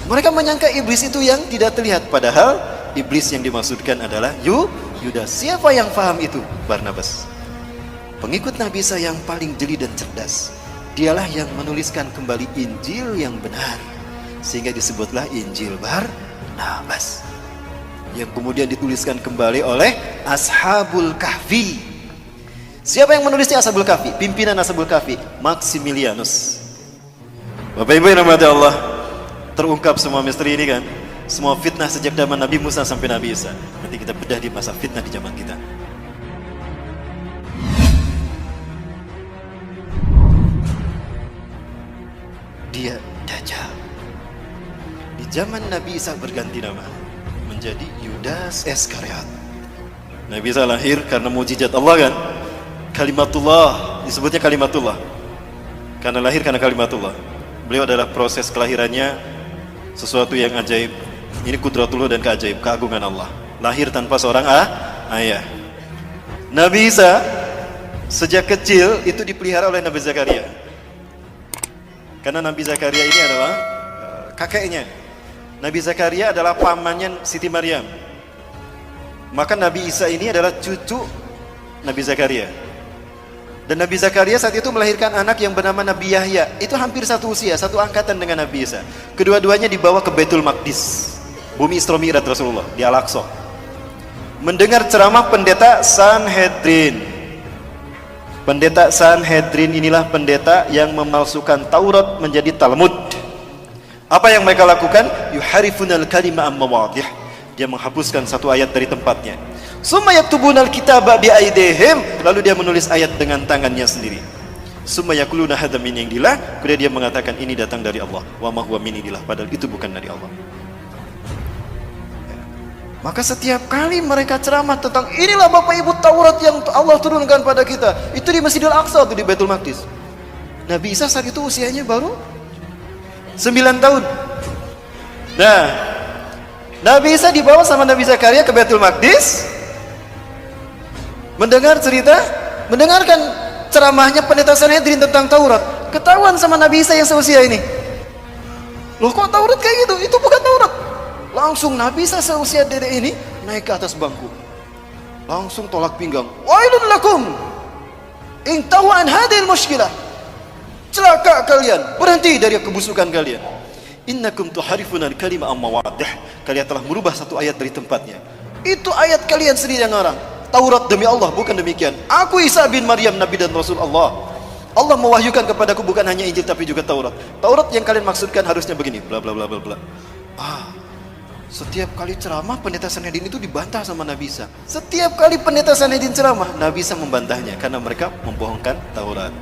Mereka menyangka iblis itu yang tidak terlihat, padahal iblis yang dimaksudkan adalah Yudas. Siapa yang paham itu? Barnabas. Pengikut Nabi Isa yang paling jeli dan cerdas. Dialah yang menuliskan kembali Injil yang benar, sehingga disebutlah Injil Barnabas, yang kemudian dituliskan kembali oleh Ashabul Kahfi. Siapa yang menulisnya? Ashabul Kahfi. Pimpinan Ashabul Kahfi Maximilianus. Bapak Ibu yang dirahmati Allah, terungkap semua misteri ini kan, semua fitnah sejak zaman Nabi Musa sampai Nabi Isa. Nanti kita bedah di masa fitnah di zaman kita. Dia Dajjal. Di zaman Nabi Isa berganti nama menjadi Yudas Iskariot. Nabi Isa lahir karena mukjizat Allah kan, kalimatullah, disebutnya kalimatullah karena lahir karena kalimatullah. Beliau adalah proses kelahirannya sesuatu yang ajaib. Ini kudratullah dan keajaib, keagungan Allah. Lahir tanpa seorang ayah. Nabi Isa sejak kecil itu dipelihara oleh Nabi Zakaria. Karena Nabi Zakaria ini adalah kakeknya. Nabi Zakaria adalah pamannya Siti Maryam. Maka Nabi Isa ini adalah cucu Nabi Zakaria. Dan Nabi Zakaria saat itu melahirkan anak yang bernama Nabi Yahya. Itu hampir satu usia, satu angkatan dengan Nabi Isa. Kedua-duanya dibawa ke Baitul Maqdis, bumi Isra Mi'raj Rasulullah, di Al-Aqsa. Mendengar ceramah pendeta Sanhedrin. Pendeta Sanhedrin inilah pendeta yang memalsukan Taurat menjadi Talmud. Apa yang mereka lakukan? Yuharifunal kalima am-mawadih. Dia menghapuskan satu ayat dari tempatnya. Summa yaktubunal kitaba biaidihim, lalu dia menulis ayat dengan tangannya sendiri. Summa yaquluna hadza min indillah, kemudian dia mengatakan ini datang dari Allah. Wa ma huwa min indillah, padahal itu bukan dari Allah. Maka setiap kali mereka ceramah tentang inilah Bapak Ibu Taurat yang Allah turunkan pada kita, itu di Masjidil Aqsa, itu di Baitul Maqdis. Nabi Isa saat itu usianya baru 9 tahun. Nah, Nabi Isa dibawa sama Nabi Zakaria ke Baitul Maqdis, mendengarkan ceramahnya pendeta Sanhedrin tentang Taurat. Ketahuan sama Nabi Isa yang seusia ini, loh kok Taurat kayak gitu? Itu bukan Taurat. Langsung Nabi Isa seusia dedek ini naik ke atas bangku, langsung tolak pinggang. Wailun lakum in tahu an hadhil mushkilah. Celaka kalian, berhenti dari kebusukan kalian. Innakum tuharifuna al-kalima am-mawadih. Kalian telah merubah satu ayat dari tempatnya. Itu ayat kalian sendiri yang ngarang. Taurat demi Allah, bukan demikian. Aku Isa bin Maryam, Nabi dan Rasul Allah. Allah mewahyukan kepadaku bukan hanya Injil tapi juga Taurat. Taurat yang kalian maksudkan harusnya begini, bla bla bla bla bla. Setiap kali ceramah pendeta Sanhedrin itu dibantah sama Nabi Isa. Setiap kali pendeta Sanhedrin ceramah, Nabi Isa membantahnya karena mereka membohongkan Taurat.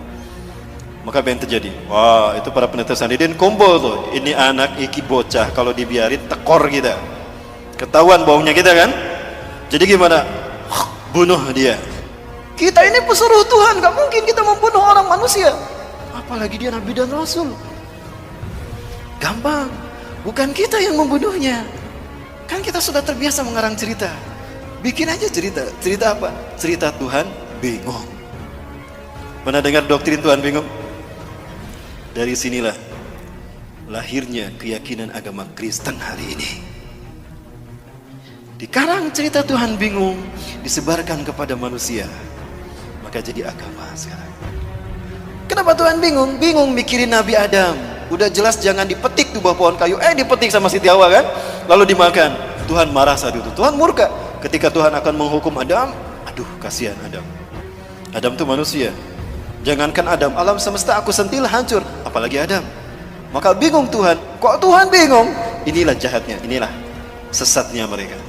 Maka apa yang terjadi? Wah, itu para pendeta Sanhedrin kumpul tuh. Ini anak iki bocah, kalau dibiarin tekor kita. Ketahuan bohongnya kita kan? Jadi gimana? Bunuh dia. Kita ini pesuruh Tuhan, gak mungkin kita membunuh orang manusia, apalagi dia Nabi dan Rasul. Gampang, bukan kita yang membunuhnya. Kan kita sudah terbiasa mengarang cerita. Bikin aja cerita. Cerita apa? Cerita Tuhan bingung. Pernah dengar doktrin Tuhan bingung? Dari sinilah lahirnya keyakinan agama Kristen hari ini. Dikarang cerita Tuhan bingung, disebarkan kepada manusia, maka jadi agama sekarang. Kenapa Tuhan bingung? Bingung mikirin Nabi Adam. Udah jelas jangan dipetik tuh buah pohon kayu, dipetik sama Siti Hawa kan, lalu dimakan. Tuhan marah saat itu, Tuhan murka. Ketika Tuhan akan menghukum Adam, aduh kasihan Adam. Adam tuh manusia. Jangankan Adam, alam semesta aku sentil hancur, apalagi Adam. Maka bingung Tuhan. Kok Tuhan bingung? Inilah jahatnya, inilah sesatnya mereka.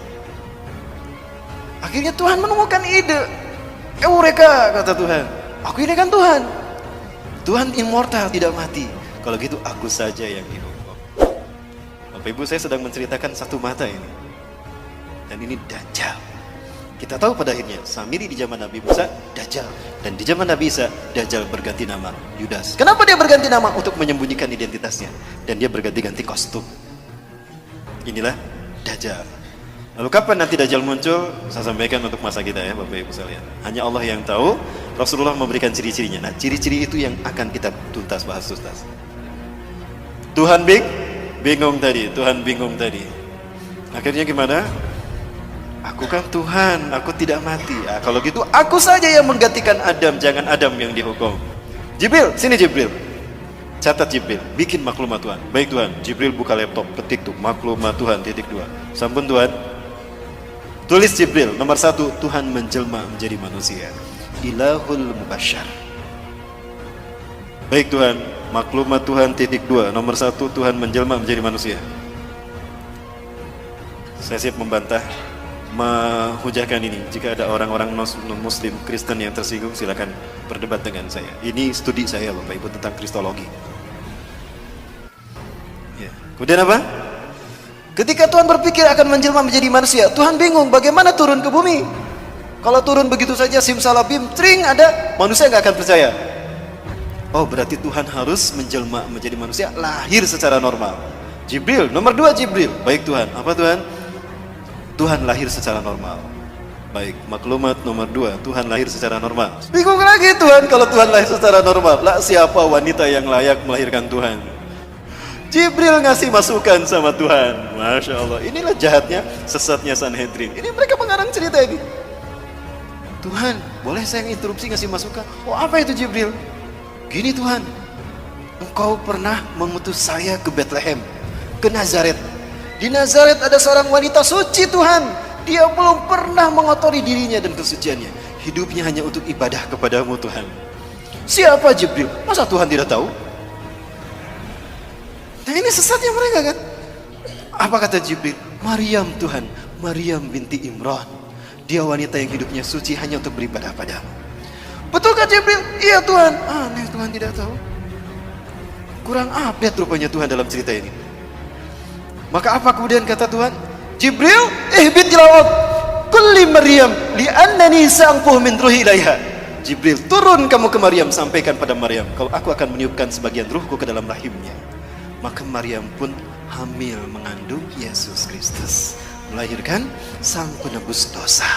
Akhirnya Tuhan menemukan ide. Eureka, kata Tuhan. Aku ini kan Tuhan. Tuhan immortal, tidak mati. Kalau gitu aku saja yang dihukum. Bapak Ibu, saya sedang menceritakan satu mata ini. Dan ini Dajjal. Kita tahu pada akhirnya Samiri di zaman Nabi Musa Dajjal, dan di zaman Nabi Isa Dajjal berganti nama Yudas. Kenapa dia berganti nama? Untuk menyembunyikan identitasnya, dan dia berganti-ganti kostum. Inilah Dajjal. Lalu kapan nanti Dajjal muncul? Saya sampaikan untuk masa kita ya Bapak Ibu sekalian. Hanya Allah yang tahu. Rasulullah memberikan ciri-cirinya. Nah, ciri-ciri itu yang akan kita bahas tuntas. Tuhan Bingung tadi, Tuhan bingung tadi. Akhirnya gimana? Aku kan Tuhan, aku tidak mati. Kalau gitu aku saja yang menggantikan Adam, jangan Adam yang dihukum. Jibril, sini Jibril. Catat Jibril, bikin maklumat Tuhan. Baik Tuhan, Jibril buka laptop, ketik tuh maklumat Tuhan _2. Sampun Tuhan. Tulis Jibril, nomor 1, Tuhan menjelma menjadi manusia. Ilahul Mubasyar. Baik Tuhan, maklumat Tuhan _2. Nomor 1, Tuhan menjelma menjadi manusia. Saya siap membantah, menghujahkan ini. Jika ada orang-orang non-muslim, Kristen yang tersinggung, silakan berdebat dengan saya. Ini studi saya Bapak Ibu tentang Kristologi. Ya. Kemudian apa? Ketika Tuhan berpikir akan menjelma menjadi manusia, Tuhan bingung bagaimana turun ke bumi. Kalau turun begitu saja simsalabim, tring ada, manusia nggak akan percaya. Oh, berarti Tuhan harus menjelma menjadi manusia, lahir secara normal. Jibril, nomor 2 Jibril. Baik Tuhan, apa Tuhan? Tuhan lahir secara normal. Baik, maklumat nomor 2, Tuhan lahir secara normal. Bingung lagi Tuhan, kalau Tuhan lahir secara normal, lah siapa wanita yang layak melahirkan Tuhan? Jibril ngasih masukan sama Tuhan. Masya Allah, inilah jahatnya, sesatnya Sanhedrin. Ini mereka mengarang cerita ini. Tuhan, boleh saya interupsi ngasih masukan? Oh, apa itu Jibril? Gini Tuhan, Engkau pernah mengutus saya ke Bethlehem, ke Nazaret. Di Nazaret ada seorang wanita suci Tuhan. Dia belum pernah mengotori dirinya dan kesuciannya. Hidupnya hanya untuk ibadah kepadamu Tuhan. Siapa Jibril? Masa Tuhan tidak tahu? Nah ini sesatnya mereka kan. Apa kata Jibril? Maryam Tuhan, Maryam binti Imran. Dia wanita yang hidupnya suci hanya untuk beribadah padamu. Betulkah Jibril? Iya Tuhan. Aneh, Tuhan tidak tahu. Kurang update rupanya Tuhan dalam cerita ini. Maka apa kemudian kata Tuhan? Jibril, ihbit ilal kulli Maryam li'annani sa'anfuh min ruhi ilaiha. Jibril, turun kamu ke Maryam, sampaikan pada Maryam, kalau aku akan meniupkan sebagian ruhku ke dalam rahimnya. Maka Maryam pun hamil mengandung Yesus Kristus, melahirkan sang penebus dosa.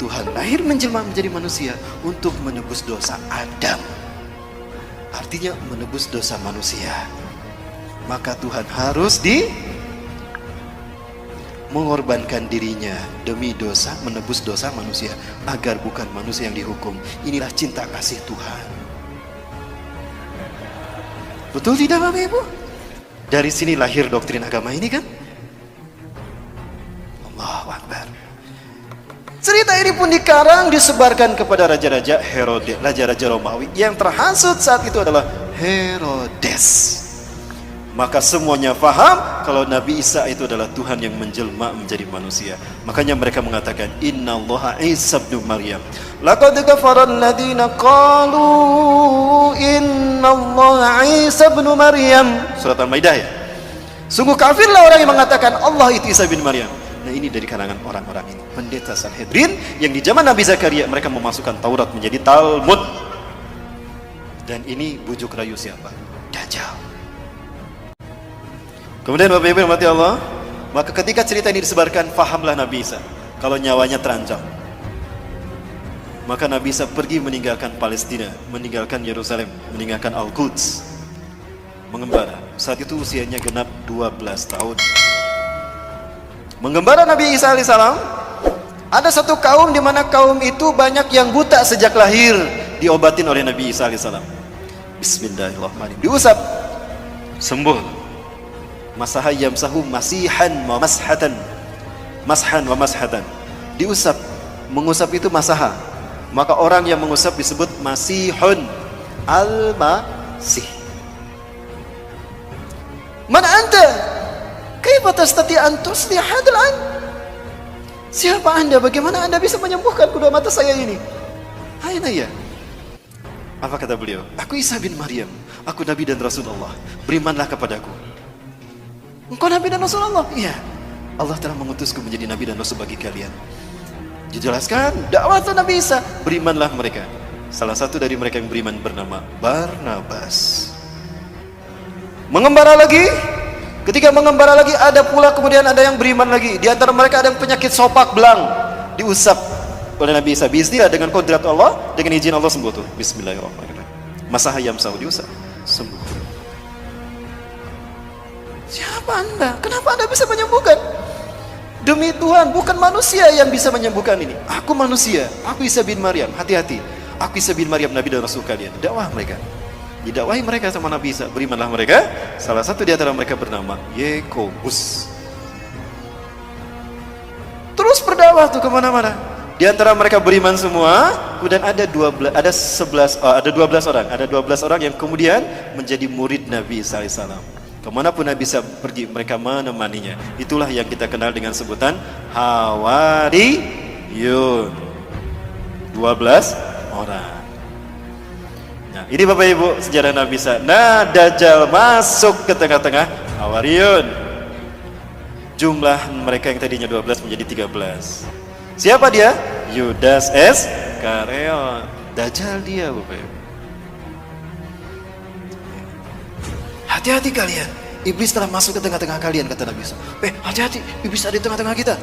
Tuhan lahir menjelma menjadi manusia untuk menebus dosa Adam. Artinya menebus dosa manusia. Maka Tuhan harus mengorbankan dirinya demi dosa, menebus dosa manusia, agar bukan manusia yang dihukum. Inilah cinta kasih Tuhan. Betul tidak Bapak Ibu? Dari sini lahir doktrin agama ini kan? Allahu Akbar. Cerita ini pun dikarang, disebarkan kepada raja-raja Herodes, raja-raja Romawi. Yang terhasut saat itu adalah Herodes. Maka semuanya faham kalau Nabi Isa itu adalah Tuhan yang menjelma menjadi manusia. Makanya mereka mengatakan Innallaha Isa ibnu Maryam. Laqad kafara alladziina qalu Innallaha Isa ibnu Maryam. Surat Al-Maidah ya. Sungguh kafirlah orang yang mengatakan Allah itu Isa bin Maryam. Nah ini dari kalangan orang-orang ini, pendeta Sanhedrin yang di zaman Nabi Zakaria mereka memasukkan Taurat menjadi Talmud. Dan ini bujuk rayu siapa? Dajjal. Kemudian Bapak Ibu yang mati Allah, maka ketika cerita ini disebarkan, fahamlah Nabi Isa kalau nyawanya terancam. Maka Nabi Isa pergi meninggalkan Palestina, meninggalkan Yerusalem, meninggalkan Al-Quds, mengembara. Saat itu usianya genap 12 tahun. Mengembara Nabi Isa alaihissalam, ada satu kaum di mana kaum itu banyak yang buta sejak lahir, diobatin oleh Nabi Isa alaihissalam. Bismillahirrahmanirrahim. Diusap, sembuh. Masaha yamsahu masihan wa mashatan. Mashan wa mashatan. Diusap, mengusap itu masaha. Maka orang yang mengusap disebut masihun al-masih. Man anta? Kaifa tastati an tuslih hadzal ain? Siapa Anda? Bagaimana Anda bisa menyembuhkan kedua mata saya ini? Aina ya? Apa kata beliau? Aku Isa bin Maryam, aku Nabi dan Rasulullah. Berimanlah kepadaku. Engkau Nabi dan Rasulullah? Iya. Allah telah mengutusku menjadi Nabi dan Rasul bagi kalian. Dijelaskan dakwah Nabi Isa, berimanlah mereka. Salah satu dari mereka yang beriman bernama Barnabas. Mengembara lagi. Ketika mengembara lagi ada pula kemudian ada yang beriman lagi. Di antara mereka ada yang penyakit sopak belang, diusap oleh Nabi Isa. Bismillah, dengan kodrat Allah, dengan izin Allah sembuh tuh. Bismillahirrahmanirrahim. Masaha yamsahu, diusap, sembuh. Siapa Anda? Kenapa Anda bisa menyembuhkan? Demi Tuhan, bukan manusia yang bisa menyembuhkan ini. Aku manusia, aku Isa bin Maryam. Hati-hati, aku Isa bin Maryam, Nabi dan Rasul kalian. Dakwah mereka, didakwahi mereka sama Nabi Isa. Berimanlah mereka. Salah satu di antara mereka bernama Yakobus. Terus berdakwah tuh kemana-mana. Di antara mereka beriman semua. Kemudian ada 12 orang. Ada 12 orang yang kemudian menjadi murid Nabi Isa alaihissalam. Kemanapun Nabi Isa pergi, mereka menemaninya. Itulah yang kita kenal dengan sebutan Hawariyun. 12 orang. Nah, ini Bapak Ibu sejarah Nabi Isa. Nah, Dajjal masuk ke tengah-tengah Hawariyun. Jumlah mereka yang tadinya 12 menjadi 13. Siapa dia? Yudas Iskariot. Dajjal dia, Bapak Ibu. Hati-hati kalian, iblis telah masuk ke tengah-tengah kalian, kata Nabi Isa. Hati-hati, iblis ada di tengah-tengah kita.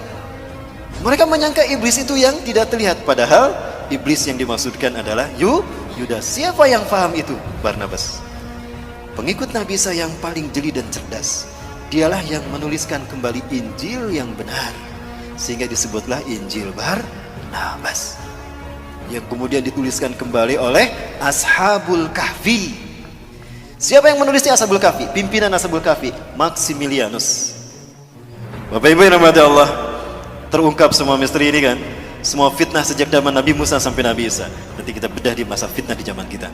Mereka menyangka iblis itu yang tidak terlihat, padahal iblis yang dimaksudkan adalah Yudas. Siapa yang paham itu? Barnabas. Pengikut Nabi Isa yang paling jeli dan cerdas. Dialah yang menuliskan kembali Injil yang benar, sehingga disebutlah Injil Barnabas, yang kemudian dituliskan kembali oleh Ashabul Kahfi. Siapa yang menulisnya? Ashabul Kahfi. Pimpinan Ashabul Kahfi, Maximilianus. Bapak Ibu yang dirahmati Allah, terungkap semua misteri ini kan, semua fitnah sejak zaman Nabi Musa sampai Nabi Isa. Nanti kita bedah di masa fitnah di zaman kita.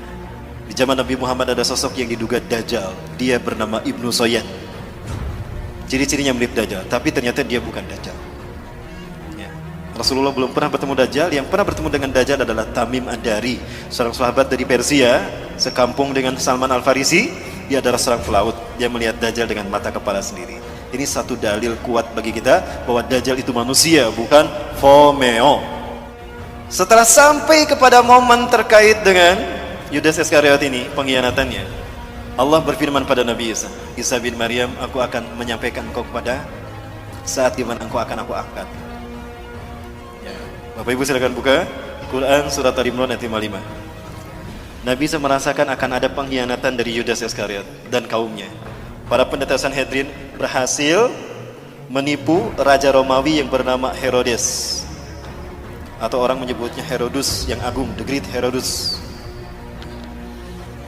Di zaman Nabi Muhammad ada sosok yang diduga Dajjal. Dia bernama Ibnu Soyad. Ciri-cirinya mirip Dajjal, tapi ternyata dia bukan Dajjal. Ya. Rasulullah belum pernah bertemu Dajjal. Yang pernah bertemu dengan Dajjal adalah Tamim Ad-Dari, seorang sahabat dari Persia, sekampung dengan Salman Al-Farisi. Dia adalah seorang pelaut. Dia melihat Dajjal dengan mata kepala sendiri. Ini satu dalil kuat bagi kita bahwa Dajjal itu manusia, bukan Fomeo. Setelah sampai kepada momen terkait dengan Yudas Iskariot ini, pengkhianatannya, Allah berfirman pada Nabi Isa, Isa bin Maryam, aku akan menyampaikan engkau kepada saat di mana engkau akan aku angkat. Ya. Bapak Ibu silakan buka Quran surat Al-Imran ayat 55. Nabi Isa merasakan akan ada pengkhianatan dari Yudas Iskariot dan kaumnya. Para pendeta Sanhedrin berhasil menipu Raja Romawi yang bernama Herodes, atau orang menyebutnya Herodus yang agung, the Great Herodus.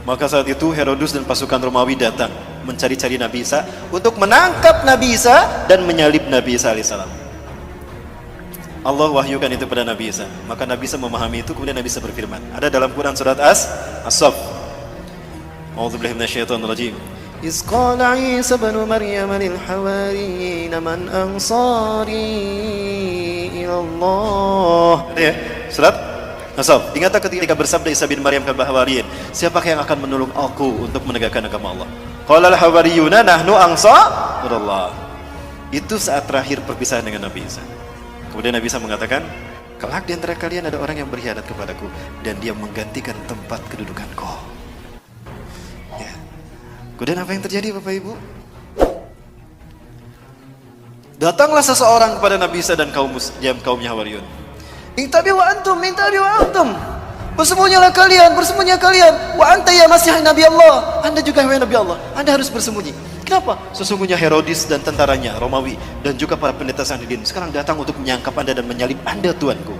Maka saat itu Herodus dan pasukan Romawi datang mencari-cari Nabi Isa untuk menangkap Nabi Isa dan menyalib Nabi Isa alaihissalam. Allah wahyukan itu pada Nabi Isa. Maka Nabi Isa memahami itu, kemudian Nabi Isa berfirman. Ada dalam Quran surat As-Saff. A'udzubillahi minasyaitonirrajim. Iz qala Isa ibnu Maryam lil hawariyyin man ansari ila Allah. Ya, surat As-Saff. Ingatlah ketika bersabda Isa bin Maryam kepada Hawariyin, siapakah yang akan menolong aku untuk menegakkan agama Allah? Qala al-hawariyuna nahnu ansarullah. Itu saat terakhir perpisahan dengan Nabi Isa. Kemudian Nabi Isa mengatakan, kelak di antara kalian ada orang yang berkhianat kepadaku dan dia menggantikan tempat kedudukanku. Ya. Kemudian apa yang terjadi Bapak Ibu? Datanglah seseorang kepada Nabi Isa dan kaumnya Hawariyun. Intabi wa antum, bersembunyilah kalian, wa anta ya Masih Nabi Allah, Anda juga wahai Nabi Allah, Anda harus bersembunyi. Kenapa? Sesungguhnya Herodes dan tentaranya Romawi dan juga para pendeta Sanhedrin sekarang datang untuk menyangkap Anda dan menyalib Anda, Tuanku.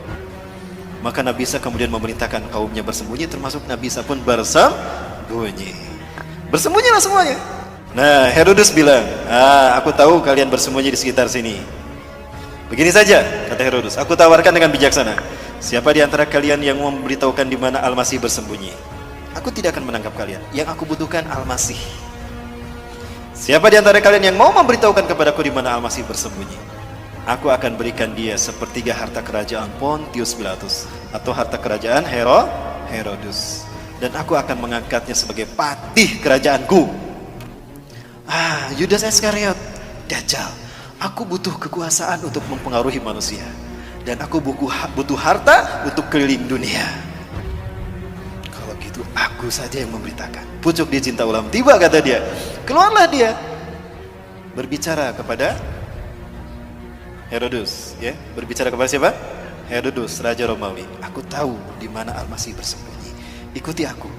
Maka Nabi Isa kemudian memerintahkan kaumnya bersembunyi, termasuk Nabi Isa pun bersembunyi. Bersembunyilah semuanya. Nah, Herodes bilang, aku tahu kalian bersembunyi di sekitar sini. Begini saja, kata Herodes, aku tawarkan dengan bijaksana. Siapa di antara kalian yang mau memberitahukan di mana Al-Masih bersembunyi? Aku tidak akan menangkap kalian. Yang aku butuhkan Al-Masih. Siapa di antara kalian yang mau memberitahukan kepadaku di mana Al-Masih bersembunyi? Aku akan berikan dia sepertiga harta kerajaan Pontius Pilatus atau harta kerajaan Herodes. Dan aku akan mengangkatnya sebagai patih kerajaanku. Yudas Iskariot, Dajjal. Aku butuh kekuasaan untuk mempengaruhi manusia. Dan aku butuh harta untuk keliling dunia. Kalau gitu aku saja yang memberitakan. Pucuk dia cinta ulam tiba, kata dia. Keluarlah dia berbicara kepada Herodes, ya. Berbicara kepada siapa? Herodes, Raja Romawi. Aku tahu di mana Al-Masih bersembunyi. Ikuti aku.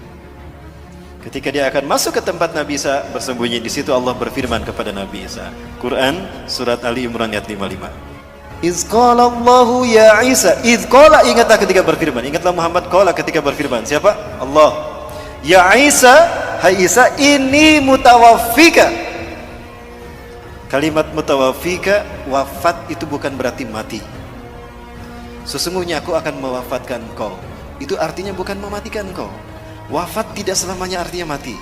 Ketika dia akan masuk ke tempat Nabi Isa bersembunyi, di situ Allah berfirman kepada Nabi Isa. Quran surat Ali Imran ayat 55. Iz qala Allahu ya Isa. Iz qala, ingatlah ketika berfirman. Ingatlah Muhammad qala ketika berfirman. Siapa? Allah. Ya Isa, hai Isa, ini mutawaffika. Kalimat mutawaffika, wafat itu bukan berarti mati. Sesungguhnya aku akan mewafatkan kau. Itu artinya bukan mematikan kau. Wafat tidak selamanya artinya mati.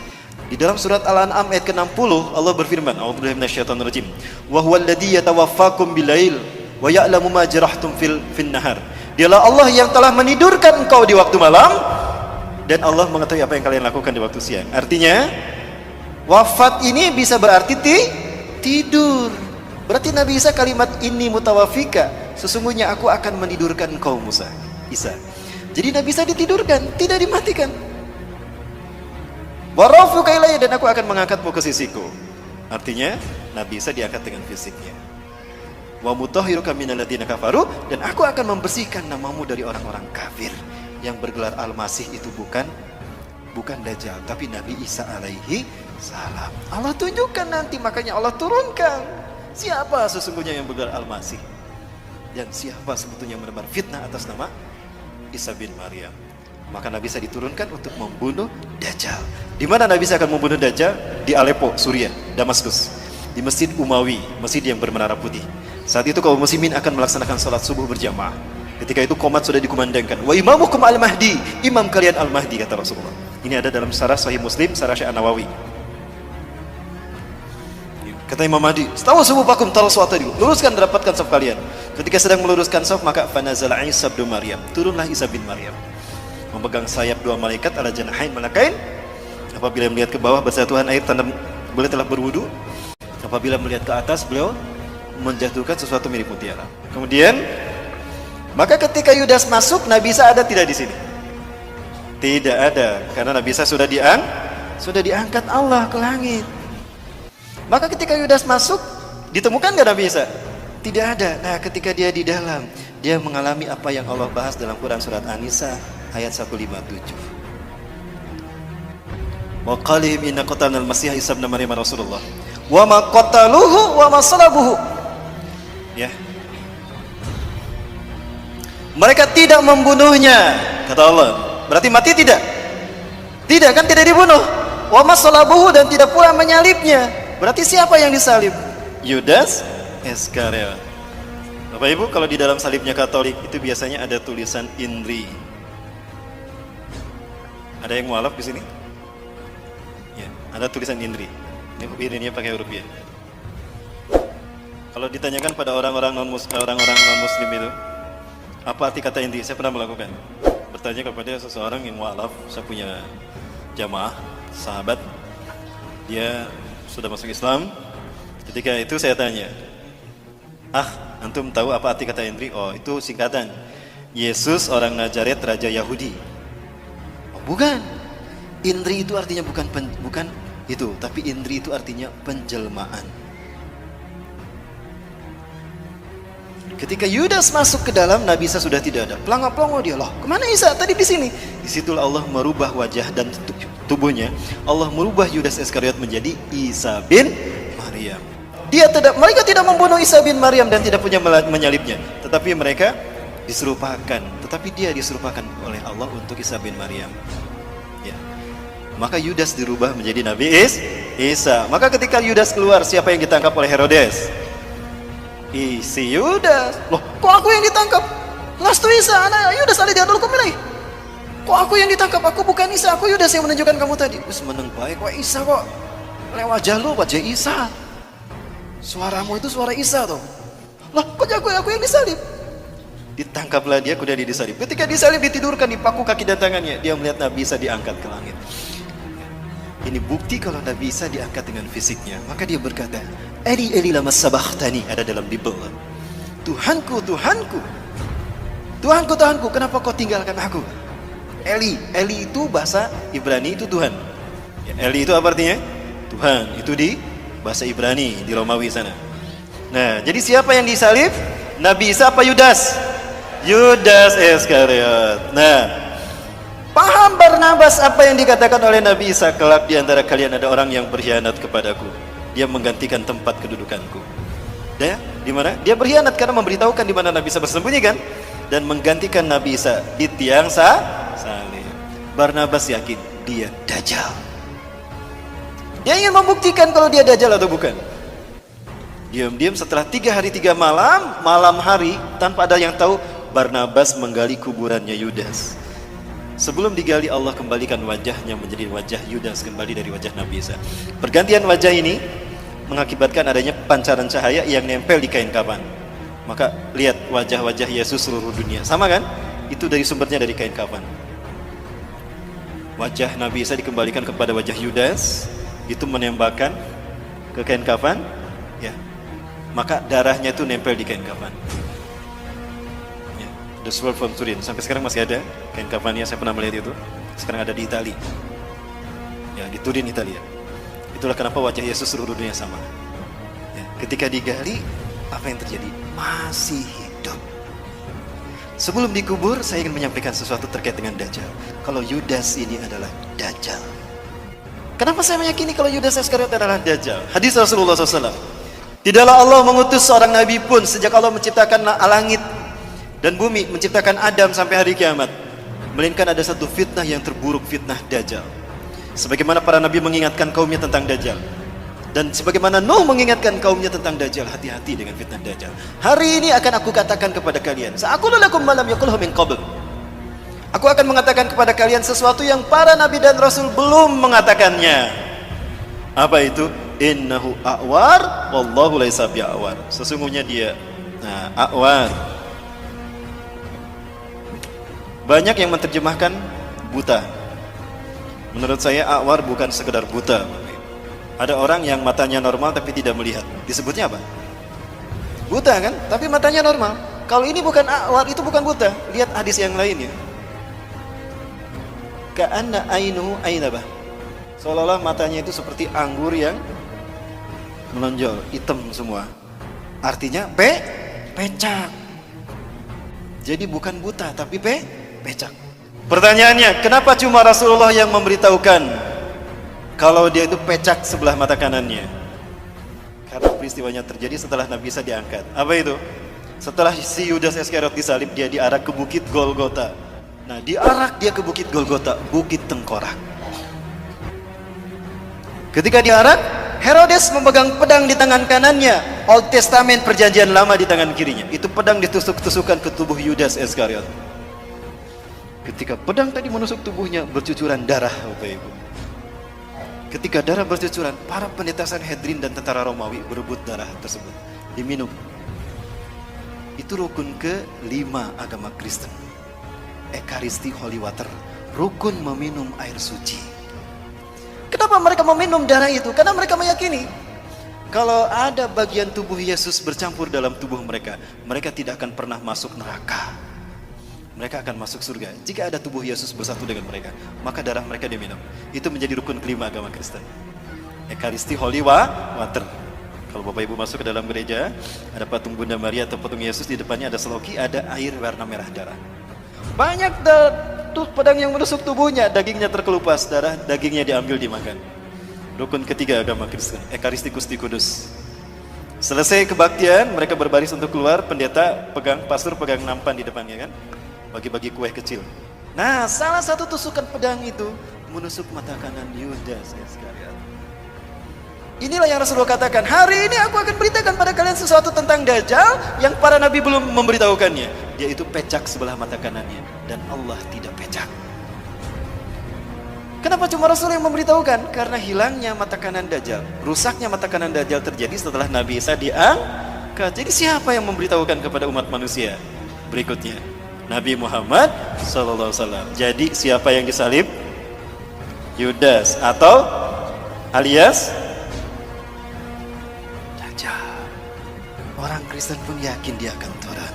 Di dalam surat Al-An'am ayat ke-60 Allah berfirman, A'udzubillahi minasyaitonir rajim. Wa huwal ladzi yatawaffakum bilail wa ya'lamu ma jarahtum fil nahar. Dialah Allah yang telah menidurkan engkau di waktu malam dan Allah mengetahui apa yang kalian lakukan di waktu siang. Artinya wafat ini bisa berarti tidur. Berarti Nabi Isa kalimat ini mutawaffika, sesungguhnya aku akan menidurkan engkau Isa. Jadi Nabi Isa ditidurkan, tidak dimatikan. Warafuka ilayya, dan aku akan mengangkatmu ke sisiku. Artinya Nabi Isa diangkat dengan fisiknya. Wa mutahhiruka minal ladzina kafaru, dan aku akan membersihkan namamu dari orang-orang kafir. Yang bergelar Al-Masih itu bukan Dajjal, tapi Nabi Isa alaihi salam. Allah tunjukkan nanti, makanya Allah turunkan siapa sesungguhnya yang bergelar Al-Masih dan siapa sebetulnya menebar fitnah atas nama Isa bin Maryam. Maka Nabi Isa diturunkan untuk membunuh Dajjal. Di mana Nabi Isa akan membunuh Dajjal? Di Aleppo, Suriah, Damaskus, di Masjid Umawi, masjid yang bermenara putih. Saat itu kaum muslimin akan melaksanakan salat subuh berjamaah. Ketika itu qomat sudah dikumandangkan. Wa imamukum al-Mahdi, imam kalian al-Mahdi, kata Rasulullah. Ini ada dalam Syarah Sahih Muslim, Syarah Syekh An-Nawawi. Kata Imam Mahdi, "Stawu subuhakum talaswatadu." Luruskan, dapatkan saf kalian. Ketika sedang meluruskan saf, maka fanazala Isa bin Maryam. Turunlah Isa bin Maryam. Memegang sayap dua malaikat ala janahain malakain. Apabila melihat ke bawah bersentuhan air, tanda beliau telah berwudu. Apabila melihat ke atas, beliau menjatuhkan sesuatu mirip mutiara. Kemudian, maka ketika Yudas masuk, Nabi Isa ada tidak di sini? Tidak ada, karena Nabi Isa sudah diangkat Allah ke langit. Maka ketika Yudas masuk, ditemukan nggak Nabi Isa? Tidak ada. Nah, ketika dia di dalam, dia mengalami apa yang Allah bahas dalam Quran surat An-Nisa ayat 157. Wa qalihim inna qatalnal masih Isa ibn Maryam Rasulullah wa ma qataluhu wa ma salabuhu. Ya. Mereka tidak membunuhnya, kata Allah. Berarti mati tidak? Tidak, kan tidak dibunuh. Wa ma salabuhu, dan tidak pula menyalibnya. Berarti siapa yang disalib? Yudas Iskariot. Bapak Ibu, kalau di dalam salibnya Katolik itu biasanya ada tulisan INRI. Ada yang mualaf di sini? Ya, ada tulisan INRI. Ini pakai huruf ya. Kalau ditanyakan pada orang-orang non muslim itu, apa arti kata INRI? Saya pernah melakukan. Bertanya kepada seseorang yang mualaf, saya punya jamaah, sahabat, dia sudah masuk Islam. Ketika itu saya tanya, antum tahu apa arti kata INRI? Oh, itu singkatan Yesus orang Nazaret, Raja Yahudi. Oh, bukan. INRI itu artinya bukan itu, tapi INRI itu artinya penjelmaan. Ketika Yudas masuk ke dalam, Nabi Isa sudah tidak ada. Pelangga-pelongo dia, loh, kemana Isa? Tadi di sini. Disitulah Allah merubah wajah dan tubuhnya. Allah merubah Yudas Iskariot menjadi Isa bin Maryam. Mereka tidak membunuh Isa bin Maryam dan tidak punya menyalibnya, tetapi mereka diserupakan. Tetapi dia diserupakan oleh Allah untuk Isa bin Maryam. Ya. Maka Yudas dirubah menjadi Nabi Isa. Maka ketika Yudas keluar, siapa yang ditangkap oleh Herodes? Si Yudas. Loh, kok aku yang ditangkap? Lastu Isa, ana Yudas ali diadulkum ilai. Kok aku yang ditangkap? Aku bukan Isa, aku Yudas yang menunjukkan kamu tadi. Wis meneng baik, kok Isa kok? Lewat wajah Isa. Suaramu itu suara Isa toh. Lah, kok aku yang disalib? Ditangkaplah dia, kemudian disalib. Ketika disalib, ditidurkan, dipaku kaki dan tangannya. Dia melihat Nabi Isa diangkat ke langit. Ini bukti kalau Nabi Isa diangkat dengan fisiknya. Maka dia berkata, Eli Eli lama sabakhtani, ada dalam Bible. Tuhanku, Tuhanku, Tuhanku, Tuhanku, kenapa kau tinggalkan aku? Eli itu bahasa Ibrani itu Tuhan. Ya, Eli itu apa artinya? Tuhan. Itu di bahasa Ibrani, di Romawi sana. Nah, jadi siapa yang disalib? Nabi Isa apa Yudas? Yudas Iskariot. Nah, Paham Barnabas apa yang dikatakan oleh Nabi Isa? Kelak di antara kalian ada orang yang berkhianat kepadaku. Dia menggantikan tempat kedudukanku. Dia di mana? Dia berkhianat karena memberitahukan di mana Nabi Isa bersembunyi kan? Dan menggantikan Nabi Isa di tiang salib. Barnabas yakin dia Dajjal. Dia ingin membuktikan kalau dia Dajjal atau bukan. Diam-diam setelah 3 hari 3 malam, malam hari tanpa ada yang tahu, Barnabas menggali kuburannya Yudas. Sebelum digali, Allah kembalikan wajahnya menjadi wajah Yudas kembali dari wajah Nabi Isa. Pergantian wajah ini mengakibatkan adanya pancaran cahaya yang nempel di kain kafan. Maka lihat wajah-wajah Yesus seluruh dunia, sama kan? Itu dari sumbernya dari kain kafan. Wajah Nabi Isa dikembalikan kepada wajah Yudas, itu menembakkan ke kain kafan, ya. Maka darahnya itu nempel di kain kafan. Ya, the sword from Turin, sampai sekarang masih ada kain kafannya, saya pernah melihat itu. Sekarang ada di Italia. Ya, di Turin, Italia. Itulah kenapa wajah Yesus seluruh dunia sama. Ya, ketika digali, apa yang terjadi? Masih hidup. Sebelum dikubur, saya ingin menyampaikan sesuatu terkait dengan Dajjal. Kalau Yudas ini adalah Dajjal. Kenapa saya meyakini kalau Yudas Iskariot adalah Dajjal? Hadis Rasulullah SAW. Tidaklah Allah mengutus seorang nabi pun sejak Allah menciptakan langit dan bumi, menciptakan Adam sampai hari kiamat, melainkan ada satu fitnah yang terburuk, fitnah Dajjal. Sebagaimana para nabi mengingatkan kaumnya tentang Dajjal, dan sebagaimana Nuh mengingatkan kaumnya tentang Dajjal, hati-hati dengan fitnah Dajjal. Hari ini akan aku katakan kepada kalian, sa'aqulu lakum ma lam yaqulhu min qabl. Aku akan mengatakan kepada kalian sesuatu yang para nabi dan rasul belum mengatakannya. Apa itu? Innahu a'war wallahu laisa bi'awar. Sesungguhnya dia a'war. Banyak yang menerjemahkan buta. Menurut saya a'war bukan sekedar buta. Ada orang yang matanya normal tapi tidak melihat. Disebutnya apa? Buta kan? Tapi matanya normal. Kalau ini bukan a'war, itu bukan buta. Lihat hadis yang lainnya. Ka'anna ainuhu ainabah. Seolah-olah matanya itu seperti anggur yang menonjol, hitam semua. Artinya pecak. Jadi bukan buta tapi pecak. Pertanyaannya, kenapa cuma Rasulullah yang memberitahukan kalau dia itu pecak sebelah mata kanannya? Karena peristiwanya terjadi setelah Nabi Isa diangkat. Apa itu? Setelah si Yudas Iskariot disalib, dia diarak ke bukit Golgota. Nah, diarak dia ke bukit Golgota, bukit tengkorak. Ketika diarak, Herodes memegang pedang di tangan kanannya, Old Testament perjanjian lama di tangan kirinya. Itu pedang ditusuk-tusukan ke tubuh Yudas Iskariot. Ketika pedang tadi menusuk tubuhnya, bercucuran darah, Bapak Ibu. Ketika darah bercucuran, para pendeta Sanhedrin dan tentara Romawi berebut darah tersebut, diminum. Itu rukun ke-5 agama Kristen. Ekaristi Holy Water, rukun meminum air suci. Kenapa mereka meminum darah itu? Karena mereka meyakini kalau ada bagian tubuh Yesus bercampur dalam tubuh mereka, mereka tidak akan pernah masuk neraka. Mereka akan masuk surga. Jika ada tubuh Yesus bersatu dengan mereka, maka darah mereka diminum. Itu menjadi rukun ke-5 agama Kristen. Ekaristi Holy Water. Kalau Bapak Ibu masuk ke dalam gereja, ada patung Bunda Maria atau patung Yesus, di depannya ada seloki, ada air warna merah darah. Banyak pedang yang menusuk tubuhnya, dagingnya terkelupas, darah dagingnya diambil dimakan. Rukun ke-3 agama Kristen, Ekaristi Gusti Kudus. Selesai kebaktian, mereka berbaris untuk keluar, pendeta pegang, pastor pegang nampan di depannya kan, bagi-bagi kue kecil. Nah, salah satu tusukan pedang itu menusuk mata kanan Yudas Iskariot. Inilah yang Rasulullah katakan, hari ini aku akan beritakan pada kalian sesuatu tentang Dajjal yang para nabi belum memberitahukannya. Dia itu pecak sebelah mata kanannya, dan Allah tidak pecak. Kenapa cuma Rasul yang memberitahukan? Karena hilangnya mata kanan Dajjal, rusaknya mata kanan Dajjal terjadi setelah Nabi Isa diangkat. Jadi siapa yang memberitahukan kepada umat manusia berikutnya? Nabi Muhammad SAW. Jadi siapa yang disalib? Yudas atau alias Dajjal. Orang Kristen pun yakin dia akan turun.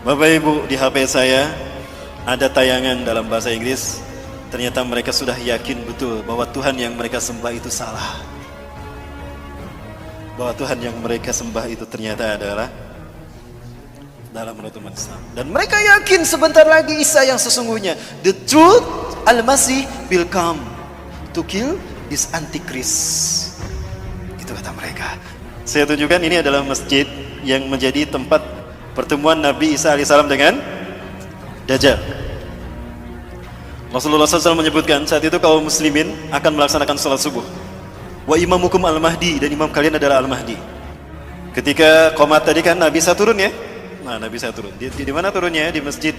Bapak Ibu, di HP saya ada tayangan dalam bahasa Inggris. Ternyata mereka sudah yakin betul bahwa Tuhan yang mereka sembah itu salah. Bahwa Tuhan yang mereka sembah itu ternyata adalah dalam menurut umat Islam. Dan mereka yakin sebentar lagi Isa yang sesungguhnya, the truth, Al-Masih will come to kill this Antichrist. Itu kata mereka. Saya tunjukkan ini adalah masjid yang menjadi tempat pertemuan Nabi Isa alaihissalam dengan Dajjal. Rasulullah SAW menyebutkan saat itu kaum muslimin akan melaksanakan sholat subuh. Wa imamukum al-mahdi, dan imam kalian adalah al-mahdi. Ketika qomat tadi kan Nabi Isa turun ya. Nah, Nabi Isa turun. Di mana turunnya? Di masjid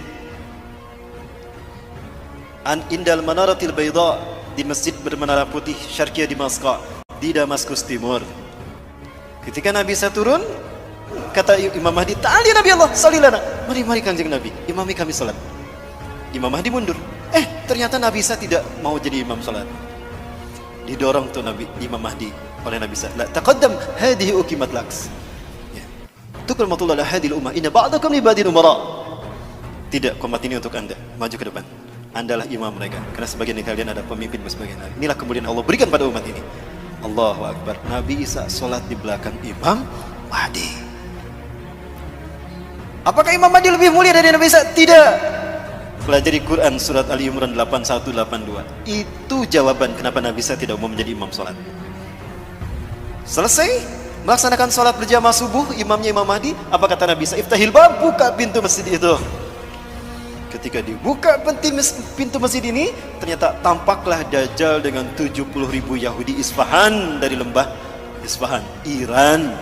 Indal Manaratil Bayda, di masjid bermenara putih Syarqiyah Damaskus, di Damaskus Timur. Ketika Nabi Isa turun, kata Imam Mahdi, "Ta'ali Nabi Allah, salilana." Mari Kanjeng Nabi, imami kami salat. Imam Mahdi mundur. Ternyata Nabi Isa tidak mau jadi imam salat. Didorong tuh Imam Mahdi oleh Nabi Isa. La taqaddam hadhihi uqimat laks. Ya. Tukrimatullah la hadhihi ummah inna ba'dakum li ba'din umara. Tidak, qomat ini untuk Anda. Maju ke depan. Andalah imam mereka. Karena sebagian dari kalian ada pemimpin sebagian lain. Inilah kemudian Allah berikan pada umat ini. Allahu Akbar. Nabi Isa salat di belakang Imam Mahdi. Apakah Imam Mahdi lebih mulia dari Nabi Isa? Tidak. Pelajari Quran surat Ali Imran 8182. Itu jawaban kenapa Nabi Isa tidak mau menjadi imam salat. Selesai melaksanakan salat berjamaah subuh, imamnya Imam Mahdi, apa kata Nabi Isa? Iftahil bab, buka pintu masjid itu. Ketika dibuka pintu masjid ini, ternyata tampaklah Dajjal dengan 70.000 Yahudi Isfahan, dari lembah Isfahan, Iran.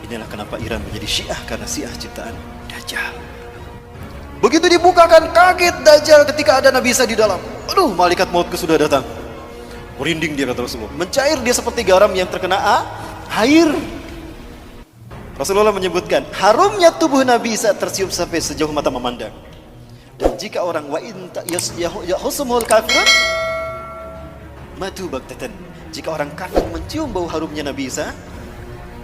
Inilah kenapa Iran menjadi Syiah, karena Syiah ciptaan Dajjal. Begitu dibukakan, kaget Dajjal ketika ada Nabi Isa di dalam. Aduh, malaikat mautku sudah datang. Merinding dia, kata Rasulullah. Mencair dia seperti garam yang terkena air. Rasulullah menyebutkan, harumnya tubuh Nabi Isa tercium sampai sejauh mata memandang. Dan jika orang yahusumul kafirun matu baktatan. Jika orang kafir mencium bau harumnya Nabi Isa,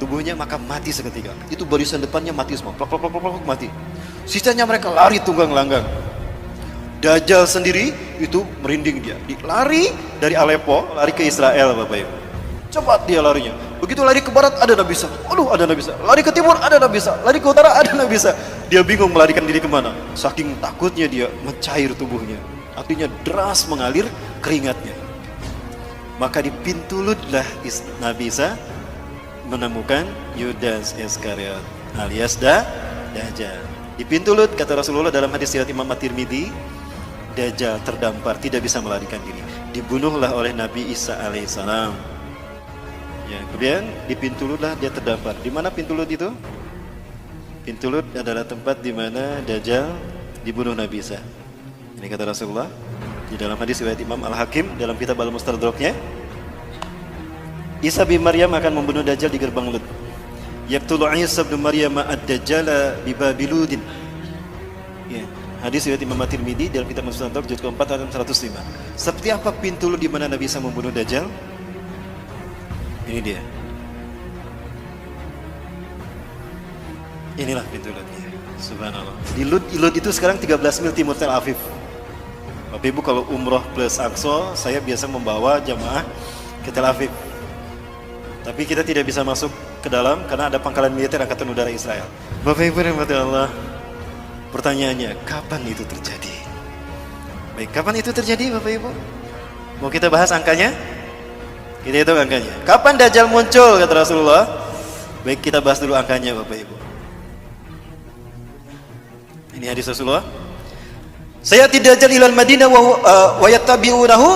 tubuhnya maka mati seketika. Itu barisan depannya mati semua, plak, mati. Sisanya mereka lari tunggang langgang. Dajjal sendiri itu merinding dia. Lari dari Aleppo, lari ke Israel, Bapak Ibu. Cepat dia larinya. Begitu lari ke barat ada Nabi Isa. Aduh, ada Nabi Isa. Lari ke timur ada Nabi Isa. Lari ke utara ada Nabi Isa. Dia bingung melarikan diri kemana. Saking takutnya dia, mencair tubuhnya. Artinya deras mengalir keringatnya. Maka di pintu ludlah Nabi Isa menemukan Yudas Iskariot alias Dajjal. Di pintu Lut, kata Rasulullah dalam hadis riwayat Imam At-Tirmidzi, Dajjal terdampar, tidak bisa melarikan diri. Dibunuhlah oleh Nabi Isa alaihissalam. Ya, kemudian di pintu Lut lah dia terdampar. Di mana pintu Lut itu? Pintu Lut adalah tempat di mana Dajjal dibunuh Nabi Isa. Ini kata Rasulullah di dalam hadis riwayat Imam Al-Hakim dalam kitab Al-Mustadraknya. Isa bin Maryam akan membunuh Dajjal di gerbang Lut. Yaqtulu Isa bin Maryam ad-Dajjal bi Babiludin. Ya, hadis riwayat Imam At-Tirmidzi dalam kitab Mustadrak juz ke-4 ayat 105. Seperti apa pintu Lut di mana Nabi Isa membunuh Dajjal? Ini dia. Inilah pintu Lutnya. Subhanallah. Di Lut itu sekarang 13 mil timur Tel Aviv. Bapak Ibu kalau umroh plus Aqsa, saya biasa membawa jamaah ke Tel Aviv. Tapi kita tidak bisa masuk ke dalam karena ada pangkalan militer Angkatan Udara Israel. Bapak Ibu rahmatullah, pertanyaannya, kapan itu terjadi? Baik, kapan itu terjadi Bapak Ibu? Mau kita bahas angkanya? Kita hitung angkanya. Kapan Dajjal muncul kata Rasulullah? Baik, kita bahas dulu angkanya Bapak Ibu. Ini hadis Rasulullah. Sayati Dajjal ilal Madinah wa yattabi'unahu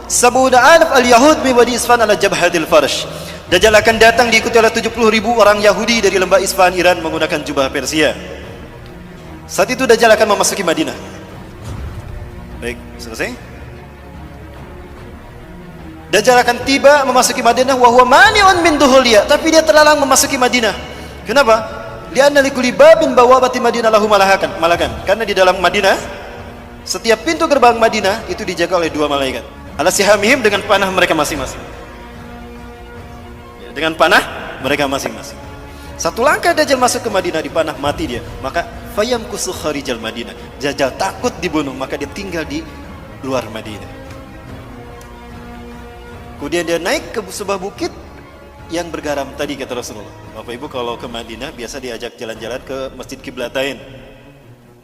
sab'una alaf al-yahud min wadi Isfahan ala jabhatil farsh. Dajjal akan datang diikuti oleh 70.000 orang Yahudi dari lembah Isfahan Iran menggunakan jubah Persia. Saat itu Dajjal akan memasuki Madinah. Baik, selesai. Dajjal akan tiba memasuki Madinah wa huwa mani'un min duhuliya, tapi dia terlarang memasuki Madinah. Kenapa? Li'anna likulli babin bawabati Madinah lahu malakan. Karena di dalam Madinah setiap pintu gerbang Madinah itu dijaga oleh dua malaikat. Ala sihamihim, dengan panah mereka masing-masing. Dengan panah mereka masing-masing. Satu langkah Dajjal masuk ke Madinah dipanah, mati dia. Maka fayamkusu kharijal Madinah. Dajjal takut dibunuh, maka dia tinggal di luar Madinah. Kemudian dia naik ke sebuah bukit yang bergaram tadi kata Rasulullah. Bapak Ibu kalau ke Madinah biasa diajak jalan-jalan ke Masjid Qiblatain.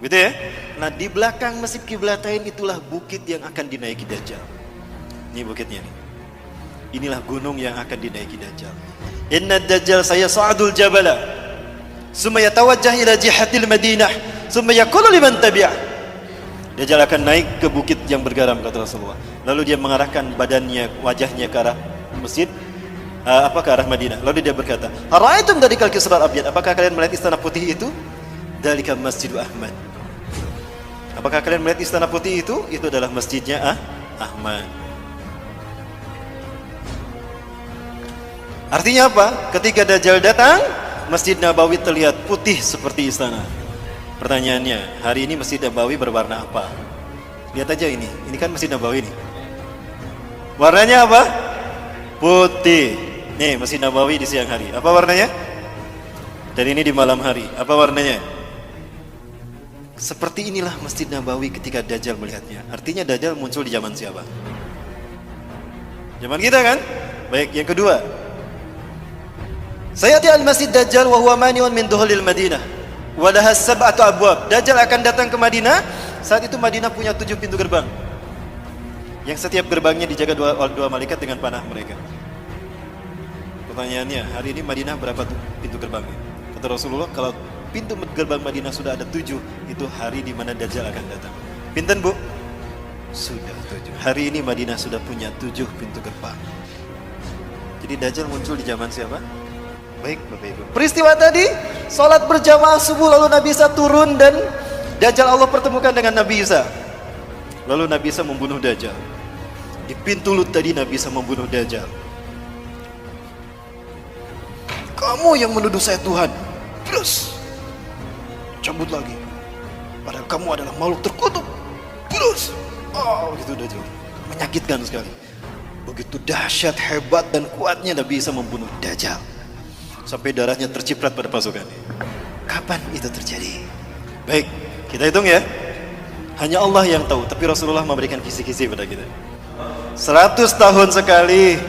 Gitu ya? Nah di belakang Masjid Qiblatain itulah bukit yang akan dinaiki Dajjal. Ini bukitnya nih. Inilah gunung yang akan dinaiki Dajjal. Inna Dajjal sayas'adul jabala, summa yatawajjah ila jihatil Madinah, summa yaqulu liman tabi'ah. Dajjal akan naik ke bukit yang bergaram kata Rasulullah. Lalu dia mengarahkan badannya, wajahnya ke arah masjid, ke arah Madinah. Lalu dia berkata, "Ara'aitum dalikal kisrar abyad?" Apakah kalian melihat istana putih itu? Dalika Masjidu Ahmad. Apakah kalian melihat istana putih itu? Itu adalah masjidnya Ahmad. Artinya apa? Ketika Dajjal datang, Masjid Nabawi terlihat putih seperti istana. Pertanyaannya, hari ini Masjid Nabawi berwarna apa? Lihat aja ini kan Masjid Nabawi nih. Warnanya apa? Putih. Nih Masjid Nabawi di siang hari. Apa warnanya? Dan ini di malam hari. Apa warnanya? Seperti inilah Masjid Nabawi ketika Dajjal melihatnya. Artinya Dajjal muncul di zaman siapa? Zaman kita kan? Baik, yang kedua. Sayati al-Masjid Dajjal wa huwa mani'un min duhulil Madinah. Wa laha sab'atu abwab. Dajjal akan datang ke Madinah. Saat itu Madinah punya 7 pintu gerbang. Yang setiap gerbangnya dijaga dua malaikat dengan panah mereka. Pertanyaannya, hari ini Madinah berapa pintu gerbangnya? Kata Rasulullah, kalau pintu gerbang Madinah sudah ada 7, itu hari di mana Dajjal akan datang. Pinten Bu? Sudah 7. Hari ini Madinah sudah punya 7 pintu gerbang. Jadi Dajjal muncul di zaman siapa? Baik Bapak Ibu. Peristiwa tadi, sholat berjamaah subuh lalu Nabi Isa turun dan Dajjal Allah pertemukan dengan Nabi Isa. Lalu Nabi Isa membunuh Dajjal. Di pintu Lut tadi Nabi Isa membunuh Dajjal. Kamu yang menuduh saya Tuhan. Terus cabut lagi. Padahal kamu adalah makhluk terkutuk. Terus. Oh, itu Dajjal. Menyakitkan sekali. Begitu dahsyat, hebat dan kuatnya Nabi Isa membunuh Dajjal. Sampai darahnya terciprat pada pasukannya. Kapan itu terjadi? Baik, kita hitung ya. Hanya Allah yang tahu, tapi Rasulullah memberikan kisi-kisi pada kita. 100 tahun sekali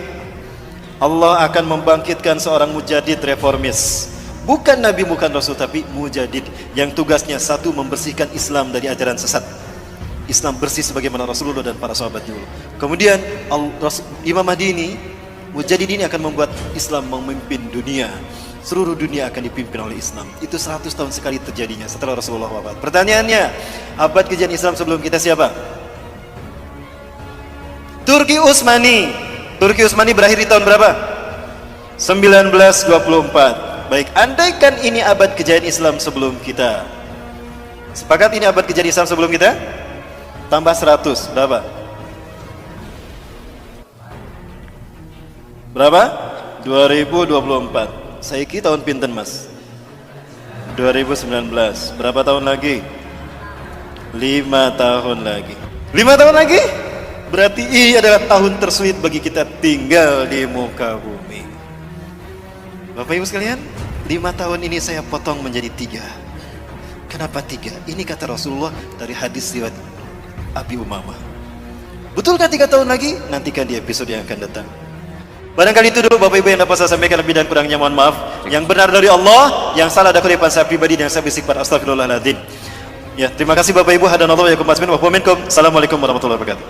Allah akan membangkitkan seorang mujadid reformis. Bukan Nabi, bukan Rasul, tapi mujadid yang tugasnya satu, membersihkan Islam dari ajaran sesat. Islam bersih sebagaimana Rasulullah dan para sahabat dulu. Kemudian Imam Mahdi ini, mujadid ini akan membuat Islam memimpin dunia. Seluruh dunia akan dipimpin oleh Islam. Itu 100 tahun sekali terjadinya setelah Rasulullah wafat. Pertanyaannya, abad kejayaan Islam sebelum kita siapa? Turki Utsmani. Turki Utsmani berakhir di tahun berapa? 1924. Baik, andaikan ini abad kejayaan Islam sebelum kita. Sepakat ini abad kejayaan Islam sebelum kita? Tambah 100, berapa? Berapa? 2024. Saya kira tahun pinten Mas? 2019. Berapa tahun lagi? 5 tahun lagi. 5 tahun lagi? Berarti ini adalah tahun tersulit bagi kita tinggal di muka bumi. Bapak Ibu sekalian, 5 tahun ini saya potong menjadi 3. Kenapa 3? Ini kata Rasulullah dari hadis riwayat Abi Umamah. Betulkah 3 tahun lagi? Nantikan di episode yang akan datang. Barangkali itu dulu Bapak Ibu yang dapat saya sampaikan, lebih dan kurangnya mohon maaf. Yang benar dari Allah, yang salah dari kutipan saya pribadi dan saya bersifat astagfirullahaladzim. Ya, terima kasih Bapak Ibu. Hadanallahu wa yakum asmin wa minkum. Assalamualaikum warahmatullahi wabarakatuh.